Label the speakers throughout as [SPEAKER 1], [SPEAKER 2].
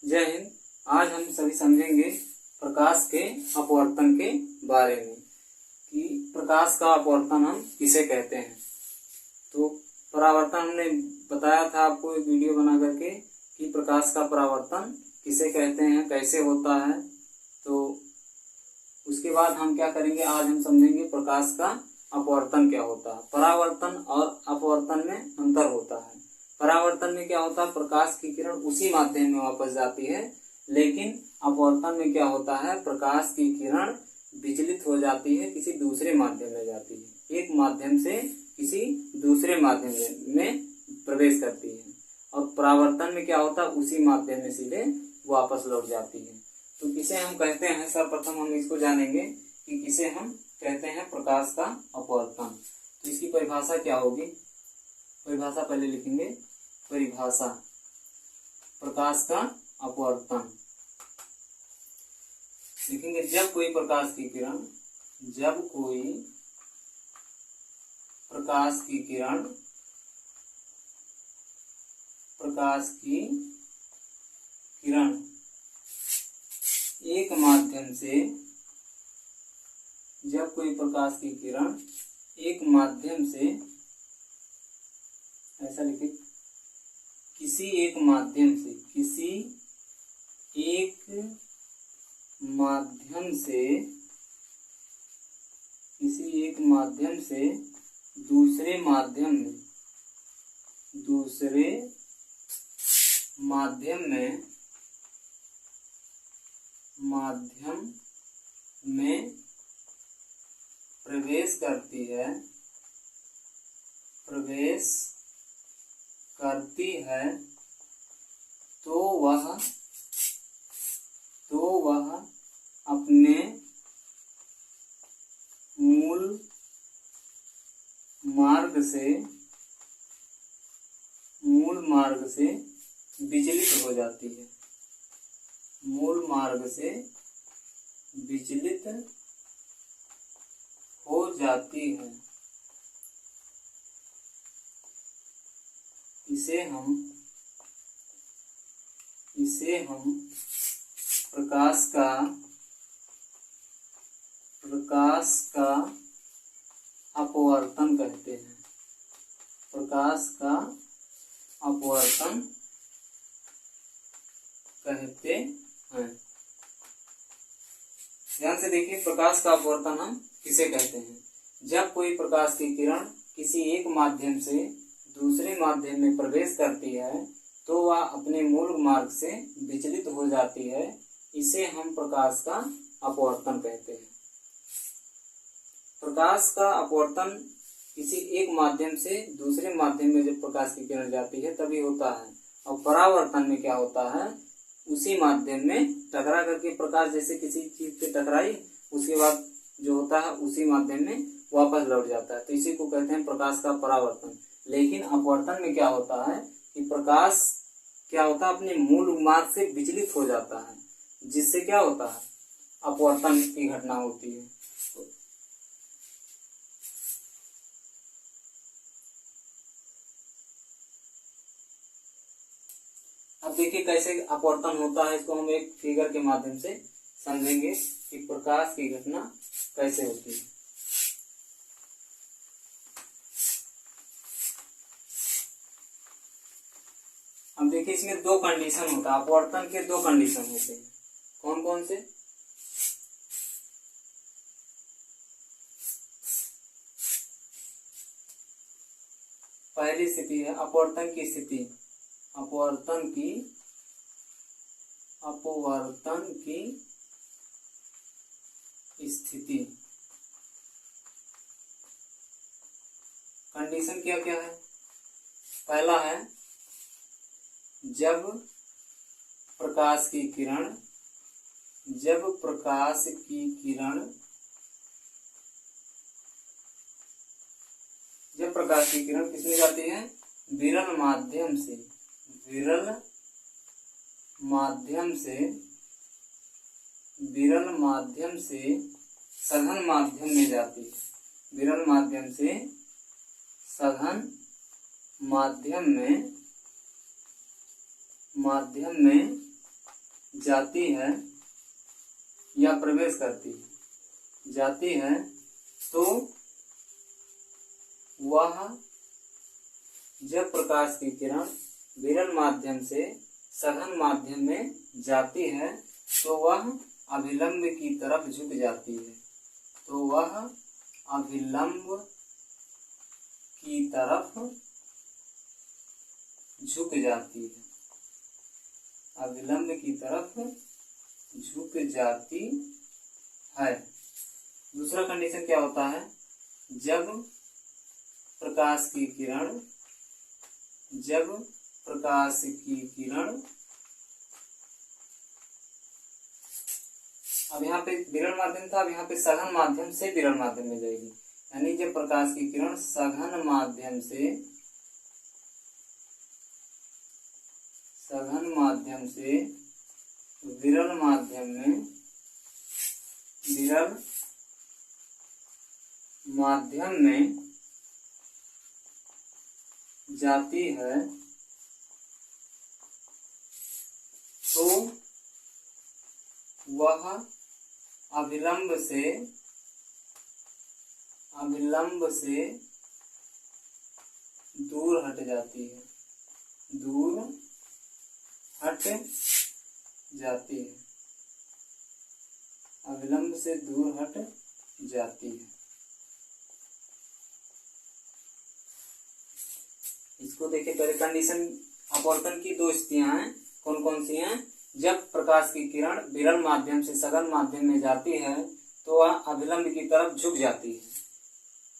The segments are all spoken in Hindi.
[SPEAKER 1] जय हिंद। आज हम सभी समझेंगे प्रकाश के अपवर्तन के बारे में कि प्रकाश का अपवर्तन हम किसे कहते हैं। तो परावर्तन हमने बताया था आपको एक वीडियो बना करके कि प्रकाश का परावर्तन किसे कहते हैं, कैसे होता है। तो उसके बाद हम क्या करेंगे, आज हम समझेंगे प्रकाश का अपवर्तन क्या होता है। परावर्तन और अपवर्तन में अंतर होता है। परावर्तन में क्या होता है, प्रकाश की किरण उसी माध्यम में वापस जाती है, लेकिन अपवर्तन में क्या होता है, प्रकाश की किरण विचलित हो जाती है, किसी दूसरे माध्यम में जाती है, एक माध्यम से किसी दूसरे माध्यम में प्रवेश करती है। और परावर्तन में क्या होता है, उसी माध्यम में सीधे वापस लौट जाती है। तो किसे हम कहते हैं, सर्वप्रथम हम इसको जानेंगे कि किसे हम कहते हैं प्रकाश का अपवर्तन। तो इसकी परिभाषा क्या होगी, परिभाषा पहले लिखेंगे। परिभाषा प्रकाश का अपवर्तन लिखेंगे, जब कोई प्रकाश की किरण, जब कोई प्रकाश की किरण, प्रकाश की किरण एक माध्यम से, जब कोई प्रकाश की किरण एक माध्यम से, ऐसा लिखे, किसी एक माध्यम से, किसी एक माध्यम से, किसी एक माध्यम से दूसरे माध्यम में, दूसरे माध्यम में, माध्यम में प्रवेश करती है, प्रवेश करती है, तो वह अपने मूल मार्ग से विचलित हो जाती है, मूल मार्ग से विचलित हो जाती है। इसे हम प्रकाश का अपवर्तन कहते हैं, प्रकाश का अपवर्तन कहते हैं। ध्यान से देखिए, प्रकाश का अपवर्तन हम किसे कहते हैं, जब कोई प्रकाश की किरण किसी एक माध्यम से दूसरे माध्यम में प्रवेश करती है, तो वह अपने मूल मार्ग से विचलित हो जाती है। इसे हम प्रकाश का अपवर्तन कहते हैं। प्रकाश का अपवर्तन किसी एक माध्यम से दूसरे माध्यम में जब प्रकाश की किरण जाती है तभी होता है। और परावर्तन में क्या होता है, उसी माध्यम में टकरा करके प्रकाश जैसे किसी चीज पे टकराई, उसके बाद जो होता है उसी माध्यम में वापस लौट जाता है। तो इसी को कहते हैं प्रकाश का परावर्तन। लेकिन अपवर्तन में क्या होता है कि प्रकाश क्या होता है, अपने मूल मार्ग से विचलित हो जाता है, जिससे क्या होता है, अपवर्तन की घटना होती है। अब देखिए कैसे अपवर्तन होता है, इसको हम एक फिगर के माध्यम से समझेंगे कि प्रकाश की घटना कैसे होती है। अब देखिए, इसमें दो कंडीशन होता है, अपवर्तन के दो कंडीशन होते हैं। कौन कौन से, पहली स्थिति है अपवर्तन की स्थिति, अपवर्तन की स्थिति। कंडीशन क्या क्या है, पहला है जब प्रकाश की किरण, जब प्रकाश की किरण, जब प्रकाश की किरण किसमें जाती है, विरल माध्यम से, विरल माध्यम से, विरल माध्यम से सघन माध्यम में जाती है, विरल माध्यम से सघन माध्यम में जाती है या प्रवेश करती है, जाती है तो वह, जब प्रकाश की किरण विरल माध्यम से सघन माध्यम में जाती है तो वह अभिलंब की तरफ झुक जाती है, तो वह अभिलंब की तरफ झुक जाती है, अभिलंब की तरफ झुक जाती है। दूसरा कंडीशन क्या होता है, जब प्रकाश की किरण, जब प्रकाश की किरण, अब यहाँ पे विरल माध्यम था, अब यहाँ पे सघन माध्यम से विरल माध्यम में जाएगी, यानी जब प्रकाश की किरण सघन माध्यम से, सघन माध्यम से विरल माध्यम में, विरल माध्यम में जाती है तो वह अभिलंब से, अभिलंब से दूर हट जाती है, दूर हट जाती है, अभिलंब से दूर हट जाती है। इसको देखिए, पहले कंडीशन अपवर्तन की दो स्थितियां हैं, कौन कौन सी हैं, जब प्रकाश की किरण विरल माध्यम से सघन माध्यम में जाती है तो वह अभिलंब की तरफ झुक जाती है,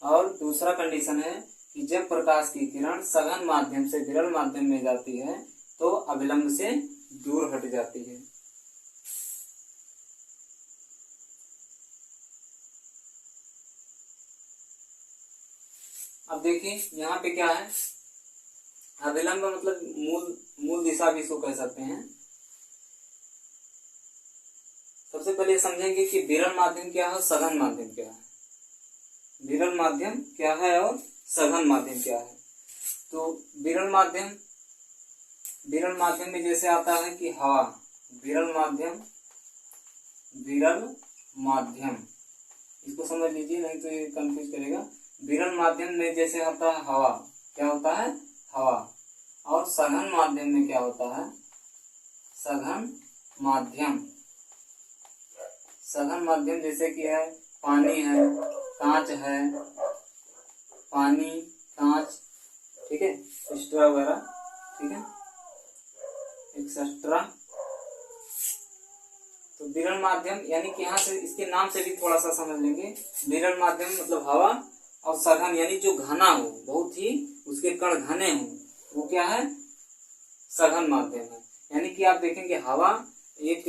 [SPEAKER 1] और दूसरा कंडीशन है कि जब प्रकाश की किरण सघन माध्यम से विरल माध्यम में जाती है तो अभिलंब से दूर हट जाती है। अब देखिए यहाँ पे क्या है, अभिलंब मतलब मूल दिशा भी इसको कह सकते हैं। सबसे पहले समझेंगे कि विरल माध्यम क्या है और सघन माध्यम क्या है, विरल माध्यम क्या है और सघन माध्यम क्या है। तो विरल माध्यम, विरल माध्यम में जैसे आता है कि हवा, विरल माध्यम, विरल माध्यम, इसको समझ लीजिए नहीं तो ये कंफ्यूज करेगा। विरल माध्यम में जैसे आता है हवा, क्या होता है, हवा, और सघन माध्यम में क्या होता है, सघन माध्यम, सघन माध्यम जैसे कि है पानी है, कांच है, पानी, कांच, ठीक है, स्ट्रा वगैरह, ठीक है, एक्सेट्रा। तो विरल माध्यम यानी कि यहाँ से इसके नाम से भी थोड़ा सा समझ लेंगे, विरल माध्यम मतलब हवा, और सघन यानी जो घना हो, बहुत ही उसके कण घने हो, वो क्या है, सघन माध्यम है। यानी कि आप देखेंगे हवा एक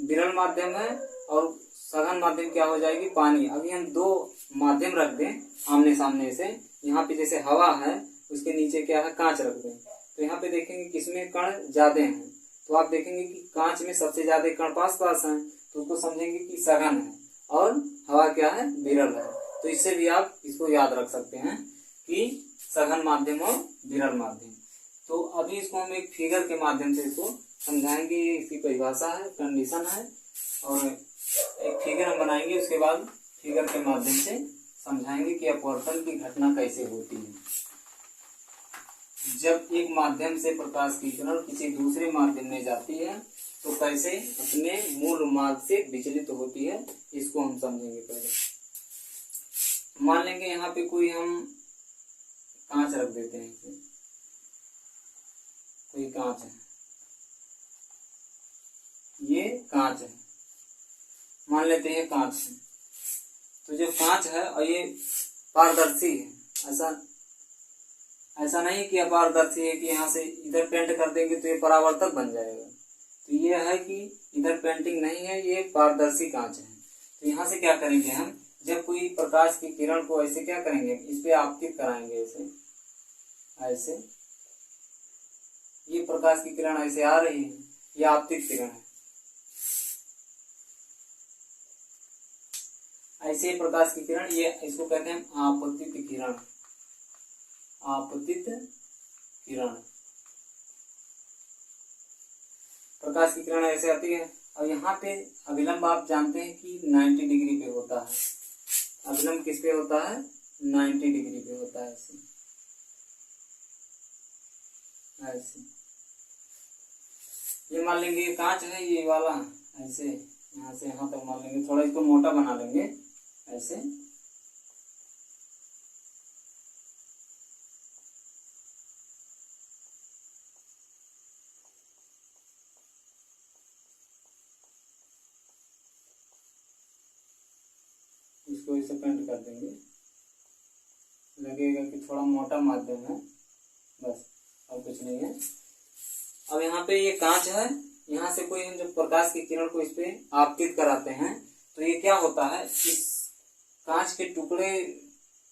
[SPEAKER 1] विरल माध्यम है और सघन माध्यम क्या हो जाएगी, पानी। अभी हम दो माध्यम रख दें आमने सामने से, यहाँ पे जैसे हवा है उसके नीचे क्या है, कांच रख दें, तो यहाँ पे देखेंगे किसमें कण ज्यादा हैं, तो आप देखेंगे कि कांच में सबसे ज्यादा कण पास पास हैं, तो उसको समझेंगे कि सघन है, और हवा क्या है, विरल है। तो इससे भी आप इसको याद रख सकते हैं कि सघन माध्यम और विरल माध्यम। तो अभी इसको हम एक फिगर के माध्यम से इसको समझाएंगे, ये इसकी परिभाषा है, कंडीशन है, और एक फिगर हम बनाएंगे, उसके बाद फिगर के माध्यम से समझाएंगे कि अपवर्तन की घटना कैसे होती है। जब एक माध्यम से प्रकाश की किरण किसी दूसरे माध्यम में जाती है तो कैसे अपने मूल मार्ग से विचलित होती है, इसको हम समझेंगे। पहले मान लेंगे यहाँ पे कोई हम कांच रख देते हैं, इसे कोई कांच है, ये कांच है, मान लेते हैं कांच है। तो जो कांच है और ये पारदर्शी है, ऐसा नहीं कि अपारदर्शी है कि यहाँ से इधर पेंट कर देंगे तो ये परावर्तक बन जाएगा। तो ये है कि इधर पेंटिंग नहीं है, ये पारदर्शी कांच है। तो यहाँ से क्या करेंगे हम, जब कोई प्रकाश की किरण को ऐसे क्या करेंगे, इस पे आपतित कराएंगे, ऐसे ऐसे, ये प्रकाश की किरण ऐसे आ रही है, ये आपतित किरण है, ऐसे प्रकाश की किरण, ये इसको कहते हैं आपतित किरण, आपतित किरण। प्रकाश की किरण ऐसे आती है। और यहाँ पे अभिलंब आप जानते हैं कि 90 डिग्री पे होता है। अभिलंब किस पे होता है? 90 डिग्री पे होता है। ऐसे ऐसे ये मान लेंगे ये कांच है ये वाला, ऐसे यहाँ से यहाँ तक मान लेंगे, थोड़ा इसको मोटा बना लेंगे ऐसे। इसको ऐसे पेंट कर देंगे, लगेगा कि थोड़ा मोटा माध्यम है, बस और कुछ नहीं है। अब यहाँ पे ये कांच है, यहाँ से कोई हम जब प्रकाश की किरण को इस पे आपतित कराते हैं तो ये क्या होता है, इस कांच के टुकड़े,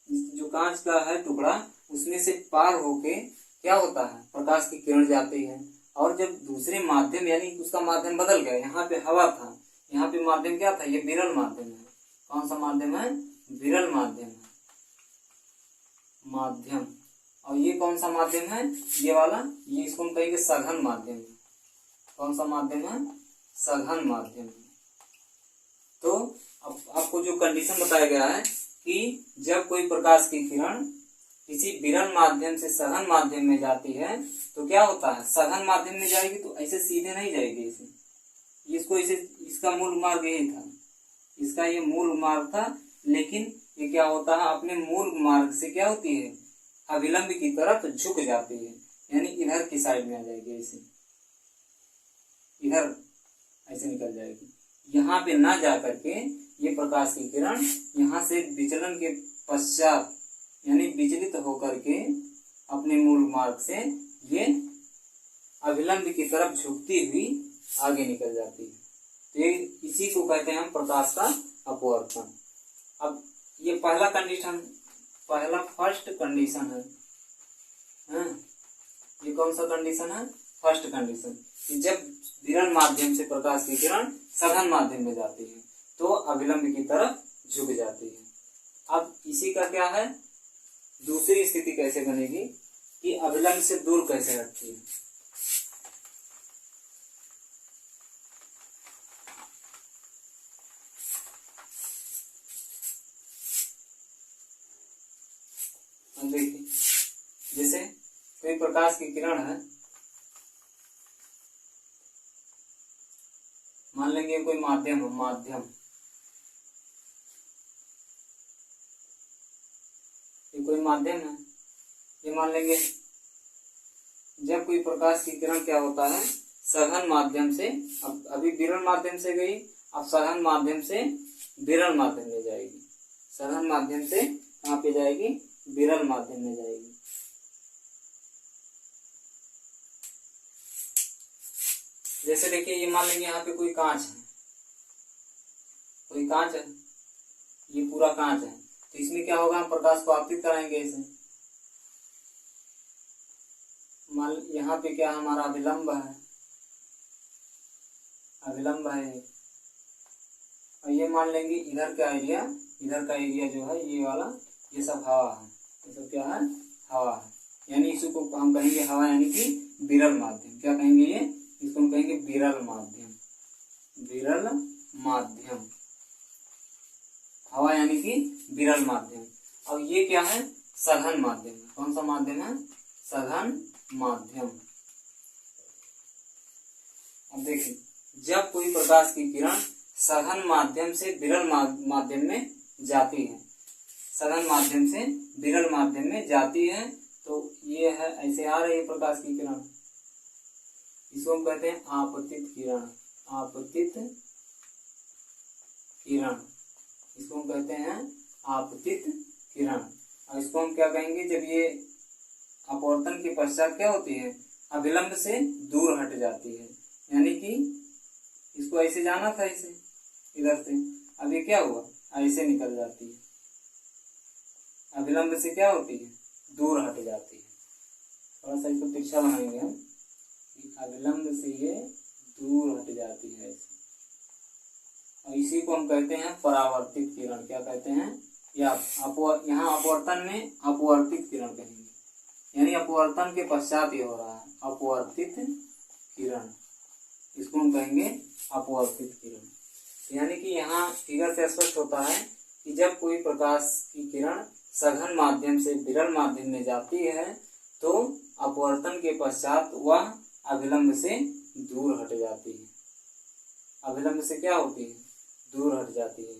[SPEAKER 1] जो कांच का है टुकड़ा, उसमें से पार होके क्या होता है, प्रकाश की किरण जाती है। और जब दूसरे माध्यम, यानी उसका माध्यम बदल गया, यहाँ पे हवा था, यहाँ पे माध्यम क्या था, ये विरल माध्यम है। कौन सा माध्यम है? विरल माध्यम है, माध्यम। और ये कौन सा माध्यम है? ये वाला, ये इसको हम कहेंगे सघन माध्यम है। कौन सा माध्यम है? सघन माध्यम है। तो अब आपको जो कंडीशन बताया गया है कि जब कोई प्रकाश की किरण किसी विरल माध्यम से सघन माध्यम में जाती है तो क्या होता है, सघन माध्यम में जाएगी तो ऐसे सीधे नहीं जाएगी, इसे इसको इसे, इसका मूल मार्ग यही था, इसका ये मूल मार्ग था। लेकिन ये क्या होता है, अपने मूल मार्ग से क्या होती है, अभिलंब की तरफ झुक जाती है, यानी इधर की साइड में आ जाएगी, ऐसे इधर ऐसे निकल जाएगी। यहाँ पे ना जा करके ये प्रकाश की किरण यहाँ से विचलन के पश्चात, यानी विचलित होकर के अपने मूल मार्ग से ये अभिलंब की तरफ झुकती हुई आगे निकल जाती है। तो ये इसी को कहते हैं हम प्रकाश का अपवर्तन। अब ये पहला कंडीशन, पहला फर्स्ट कंडीशन है, ये कौन सा कंडीशन है? फर्स्ट कंडीशन, कि जब विरल माध्यम से प्रकाश की किरण सघन माध्यम में जाती है तो अभिलंब की तरफ झुक जाती है। अब इसी का क्या है, दूसरी स्थिति कैसे बनेगी कि अभिलंब से दूर कैसे हटती है। अब देखिए, जैसे कोई प्रकाश की किरण है, मान लेंगे कोई माध्यम है, माध्यम, ये कोई माध्यम है, ये मान लेंगे जब कोई प्रकाश की किरण क्या होता है, सघन माध्यम से, अब अभी विरल माध्यम से गई, अब सघन माध्यम से विरल माध्यम में जाएगी, सघन माध्यम से कहाँ पे जाएगी, विरल माध्यम में जाएगी। जैसे देखिए, ये मान लेंगे यहाँ पे कोई कांच है, कोई कांच है, ये पूरा कांच है, तो इसमें क्या होगा, हम प्रकाश को आपतित कराएंगे इसे। मान यहाँ पे क्या हमारा अभिलंब है, अभिलंब है, और ये मान लेंगे इधर का एरिया, इधर का एरिया जो है ये वाला, ये सब हवा है, ये सब क्या है, हवा है, यानी इसको हम कहेंगे हवा, यानी कि विरल माध्यम। क्या कहेंगे ये, इसको हम कहेंगे विरल माध्यम, विरल माध्यम, हवा यानी कि विरल माध्यम। और ये क्या है, सघन माध्यम। कौन सा माध्यम है, सघन माध्यम। अब देखिए, जब कोई प्रकाश की किरण सघन माध्यम से विरल माध्यम में जाती है, सघन माध्यम से विरल माध्यम में जाती है, तो ये है ऐसे आ रही है प्रकाश की किरण, इसको हम कहते हैं आपतित किरण, आपतित किरण, इसको हम कहते हैं आपतित किरण। और इसको हम क्या कहेंगे, जब ये अपवर्तन के पश्चात क्या होती है, अभिलंब से दूर हट जाती है, यानी कि इसको ऐसे जाना था, इसे इधर से, अब ये क्या हुआ, ऐसे निकल जाती है, अभिलंब से क्या होती है, दूर हट जाती है। थोड़ा सा इसको तिरछा बनाएंगे हम, अभिलंब से ये दूर हट जाती है ऐसे, और इसी को हम कहते हैं परावर्तित किरण। क्या कहते हैं, या यहाँ अपवर्तन में अपवर्तित किरण कहेंगे, यानी अपवर्तन के पश्चात ये हो रहा है अपवर्तित किरण, इसको हम कहेंगे अपवर्तित किरण। यानी कि यहाँ फिगर से स्पष्ट होता है कि जब कोई प्रकाश की किरण सघन माध्यम से विरल माध्यम में जाती है तो अपवर्तन के पश्चात वह अभिलंब से दूर हट जाती है। अभिलंब से क्या होती है? दूर हट जाती है।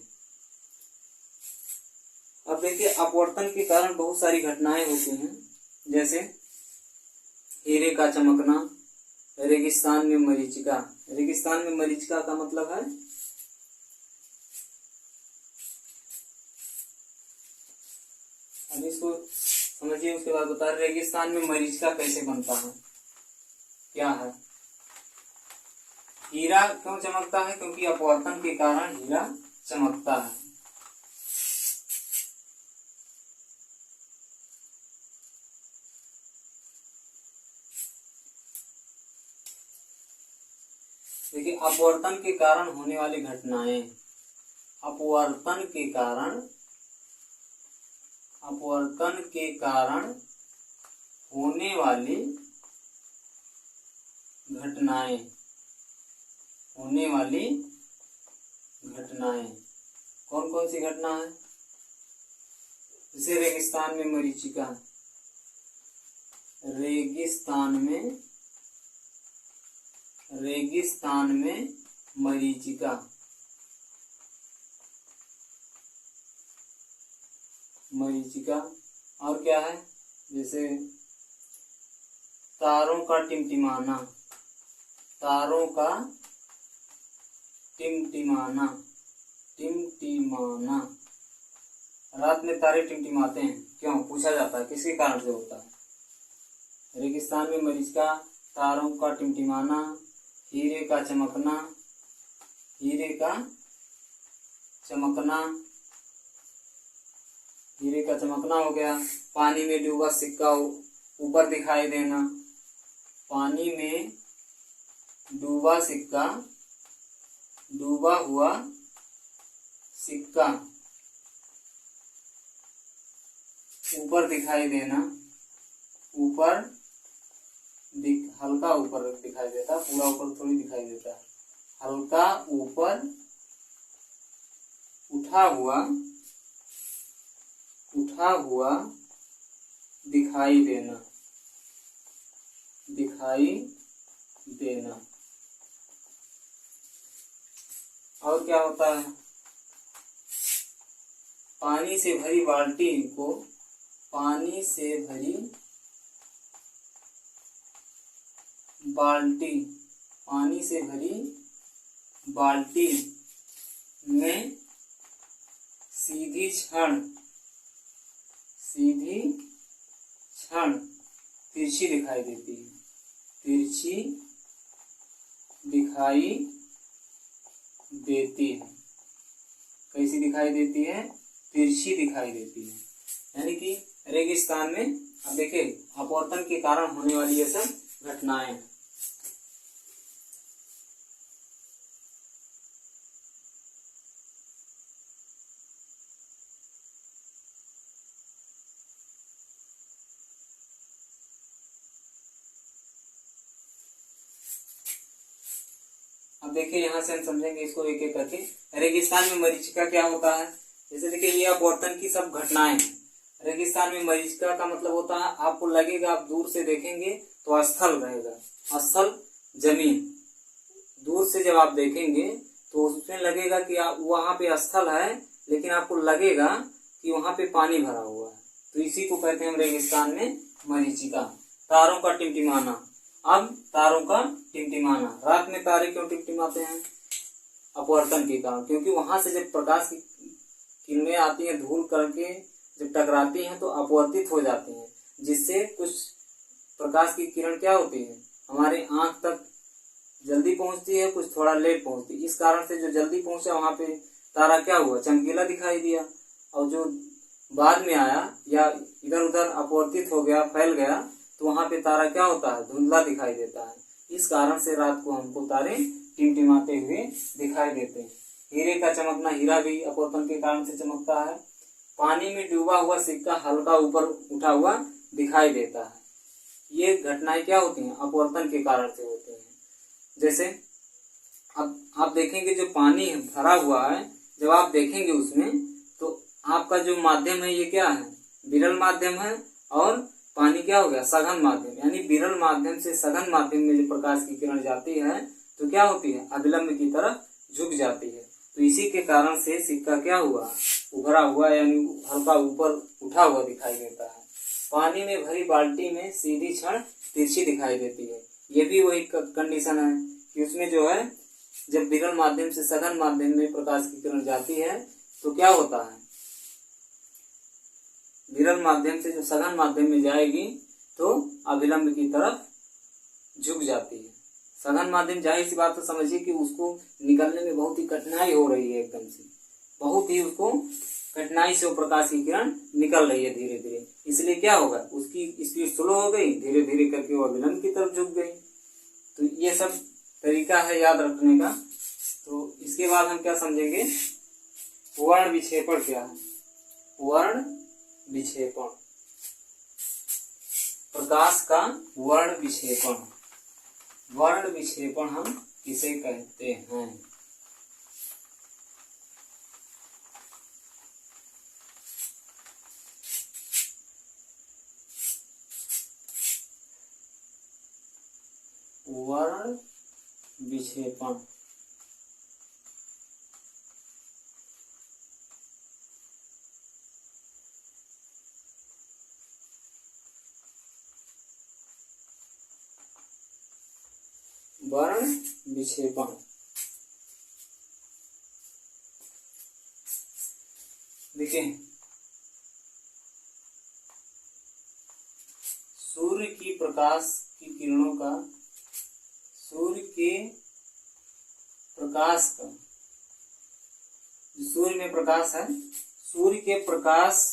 [SPEAKER 1] अब देखिए अपवर्तन के कारण बहुत सारी घटनाएं होती हैं, जैसे हीरे का चमकना, रेगिस्तान में मरीचिका। रेगिस्तान में मरीचिका का मतलब है अभी इसको समझिए, उसके बाद बता रहे रेगिस्तान में मरीचिका कैसे बनता है, क्या है। हीरा क्यों चमकता है? क्योंकि अपवर्तन के कारण हीरा चमकता है। देखिए अपवर्तन के कारण होने वाली घटनाएं, अपवर्तन के कारण होने वाली घटनाएं कौन कौन सी घटना है? जैसे रेगिस्तान में मरीचिका, रेगिस्तान में मरीचिका, और क्या है? जैसे तारों का टिमटिमाना, रात में तारे टिमटिमाते हैं, क्यों? पूछा जाता है किसके कारण से होता है। रेगिस्तान में मरीचिका, तारों का टिमटिमाना, हीरे का चमकना हो गया। पानी में डूबा सिक्का ऊपर दिखाई देना, पानी में डूबा हुआ सिक्का ऊपर दिखाई देना, हल्का ऊपर दिखाई देता, पूरा ऊपर थोड़ी दिखाई देता है, हल्का ऊपर उठा हुआ दिखाई देना। और क्या होता है? पानी से भरी बाल्टी में सीधी क्षण तिरछी दिखाई देती है, कैसी दिखाई देती है? तिरछी दिखाई देती है। यानी कि रेगिस्तान में अब देखिए अपवर्तन के कारण होने वाली ये सब घटनाएं हैं। अब देखिए यहाँ से हम समझेंगे इसको एक एक करके। रेगिस्तान में मरीचिका क्या होता है? जैसे देखिए ये अपवर्तन की सब घटनाएं। रेगिस्तान में मरीचिका का मतलब होता है आपको लगेगा, आप दूर से देखेंगे तो स्थल रहेगा, स्थल जमीन। दूर से जब आप देखेंगे तो उसमें लगेगा कि वहां पे स्थल है, लेकिन आपको लगेगा कि वहां पे पानी भरा हुआ है। तो इसी को कहते हैं रेगिस्तान में मरीचिका। तारों का टिमटिमाना, अब तारों का टिमटिमाना, रात में तारे क्यों टिमटिमाते हैं? अपवर्तन के कारण, क्योंकि वहां से जब प्रकाश की किरणें आती हैं धूल करके जब टकराती हैं तो अपवर्तित हो जाती हैं, जिससे कुछ प्रकाश की किरण क्या होती है हमारे आंख तक जल्दी पहुंचती है, कुछ थोड़ा लेट पहुंचती है। इस कारण से जो जल्दी पहुंचा वहां पे तारा क्या हुआ? चमकीला दिखाई दिया, और जो बाद में आया या इधर उधर अपवर्तित हो गया, फैल गया, तो वहां पे तारा क्या होता है? धुंधला दिखाई देता है। इस कारण से रात को हमको तारे टिमटिमाते हुए दिखाई देते हैं। हीरे का चमकना, हीरा भी अपवर्तन के कारण से चमकता है। पानी में डूबा हुआ सिक्का हल्का ऊपर उठा हुआ दिखाई देता है। ये घटनाएं क्या होती हैं? अपवर्तन के कारण से होती हैं। जैसे आप देखेंगे जो पानी भरा हुआ है, जब आप देखेंगे उसमें तो आपका जो माध्यम है ये क्या है, विरल माध्यम है, और पानी क्या हो गया, सघन माध्यम। यानी विरल माध्यम से सघन माध्यम में जो प्रकाश की किरण जाती है तो क्या होती है, अभिलंब की तरफ झुक जाती है। तो इसी के कारण से सिक्का क्या हुआ, उभरा हुआ यानी हल्का ऊपर उठा हुआ दिखाई देता है। पानी में भरी बाल्टी में सीधी छड़ तिरछी दिखाई देती है। ये भी वही कंडीशन है कि उसमें जो है जब विरल माध्यम से सघन माध्यम में प्रकाश की किरण जाती है तो क्या होता है, विरल माध्यम से जो सघन माध्यम में जाएगी तो अभिलंब की तरफ झुक जाती है। सघन माध्यम, जाहिर सी बात तो समझिए कि उसको निकलने में बहुत ही कठिनाई हो रही है, एकदम से बहुत ही उसको कठिनाई से वो प्रकाश की किरण निकल रही है धीरे धीरे। इसलिए क्या होगा, उसकी स्पीड स्लो हो गई, धीरे धीरे करके वो अभिलंब की तरफ झुक गई। तो ये सब तरीका है याद रखने का। तो इसके बाद हम क्या समझेंगे, वर्ण विक्षेपण क्या है। वर्ण विक्षेपण, प्रकाश का वर्ण विक्षेपण। वर्ण विक्षेपण हम किसे कहते हैं। वर्ण विक्षेपण वर्ण विक्षेपण देखिए, सूर्य की प्रकाश की किरणों का, सूर्य के प्रकाश का, सूर्य में प्रकाश है, सूर्य के प्रकाश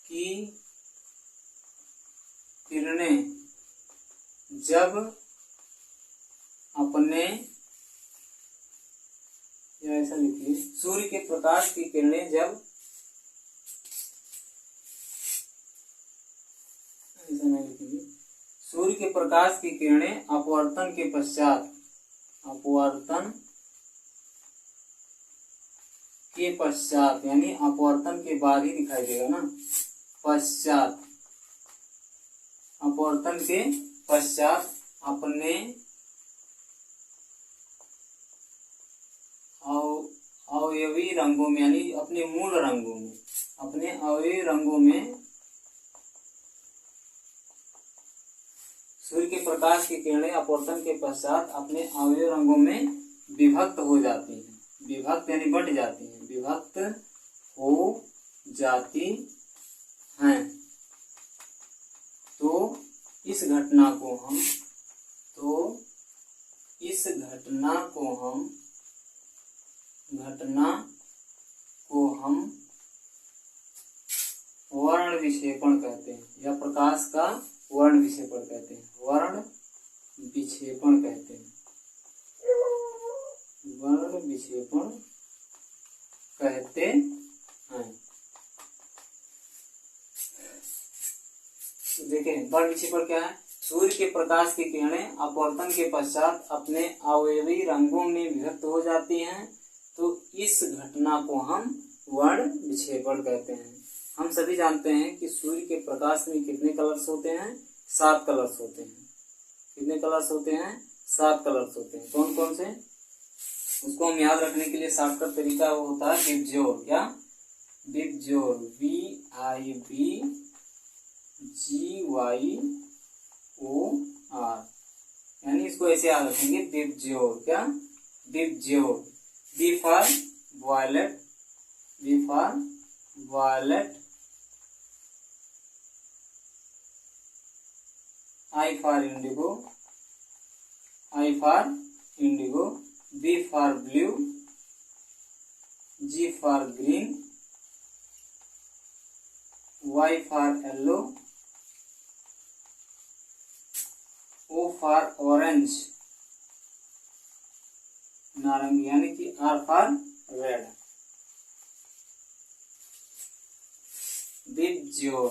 [SPEAKER 1] की किरणें जब अपने, या ऐसा लिखिए, सूर्य के प्रकाश की किरणें जब, ऐसा नहीं लिखेंगे, सूर्य के प्रकाश की किरणें अपवर्तन के पश्चात, अपवर्तन के पश्चात यानी अपवर्तन के बाद ही दिखाई देगा ना, पश्चात, अपवर्तन के पश्चात अपने अवयवी रंगों में यानी अपने मूल रंगों में, अपने अवयवी रंगों में, सूर्य के प्रकाश की किरणें अपवर्तन के पश्चात अपने अवयवी रंगों में विभक्त हो जाती हैं। विभक्त यानी बढ़ जाती हैं, विभक्त हो जाती हैं। तो इस घटना को हम, तो इस घटना को हम, घटना को हम वर्ण विक्षेपण कहते हैं, या प्रकाश का वर्ण विक्षेपण कहते हैं, वर्ण विक्षेपण कहते हैं, वर्ण विक्षेपण कहते हैं। देखिए, वर्ण विक्षेपण क्या है, सूर्य के प्रकाश की किरणें अपवर्तन के पश्चात अपने अवयवी रंगों में विभक्त हो जाती हैं। तो इस घटना को हम वर्ण विक्षेपण कहते हैं। हम सभी जानते हैं कि सूर्य के प्रकाश में कितने कलर्स होते हैं, 7 कलर्स होते हैं। कितने कलर्स होते हैं, 7 कलर्स होते हैं। कौन कौन से, उसको हम याद रखने के लिए शॉर्टकट तरीका वो होता है विबज्योर। क्या, विबज्योर, VIBGYOR, यानी इसको ऐसे याद रखेंगे, विबज्योर। क्या, विबज्योर। V for violet, V for violet, I for indigo, I for indigo, B for blue, G for green, Y for yellow, O for orange, नारंगी, यानी कि R for red। विबज्योर,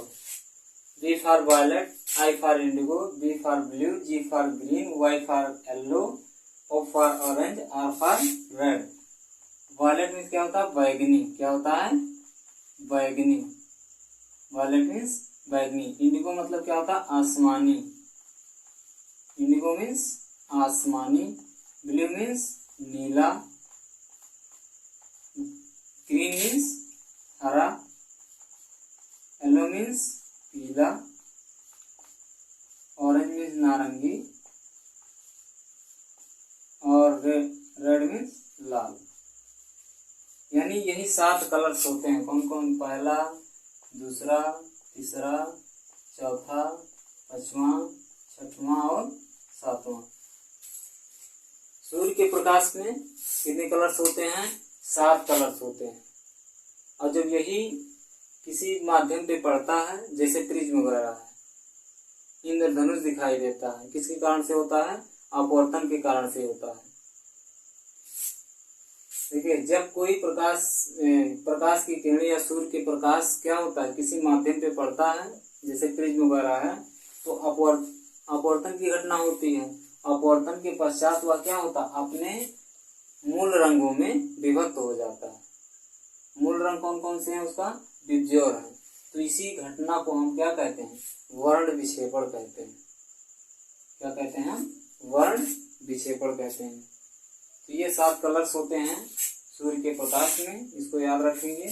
[SPEAKER 1] V for violet, I for indigo, B for blue, G for green, Y for yellow, O for orange, R for red. Violet means क्या होता है? बैगनी। क्या होता है? बैगनी। वायलेट मीन्स बैगनी। इंडिगो मतलब क्या होता है? आसमानी। इंडिगो मीन्स आसमानी। ब्लू मीन्स नीला। ग्रीन मीन्स हरा। येलो मीन्स पीला। ऑरेंज मीन्स नारंगी। और रेड मीन्स लाल। यानी यही 7 कलर्स होते हैं। कौन कौन? पहला, दूसरा, तीसरा, चौथा, पांचवा, छठवां और सातवां। सूर्य के प्रकाश में कितने कलर्स होते हैं? 7 कलर्स होते हैं। और जब यही किसी माध्यम पे पड़ता है, जैसे प्रिज्म वगैरह है, इंद्रधनुष दिखाई देता है, किसके कारण से होता है? अपवर्तन के कारण से होता है। देखिए, जब कोई प्रकाश की किरणें या सूर्य के प्रकाश क्या होता है, किसी माध्यम पे पड़ता है, जैसे प्रिज्म वगैरह है, तो अपवर्तन की घटना होती है। अपवर्तन के पश्चात वह क्या होता है? अपने मूल रंगों में विभक्त हो जाता है। मूल रंग कौन कौन से हैं उसका? विबज्योर है। तो इसी घटना को हम क्या कहते हैं? वर्ण विक्षेपण कहते हैं। क्या कहते हैं हम? वर्ण विक्षेपण कहते हैं। तो ये 7 कलर्स होते हैं सूर्य के प्रकाश में, इसको याद रखेंगे।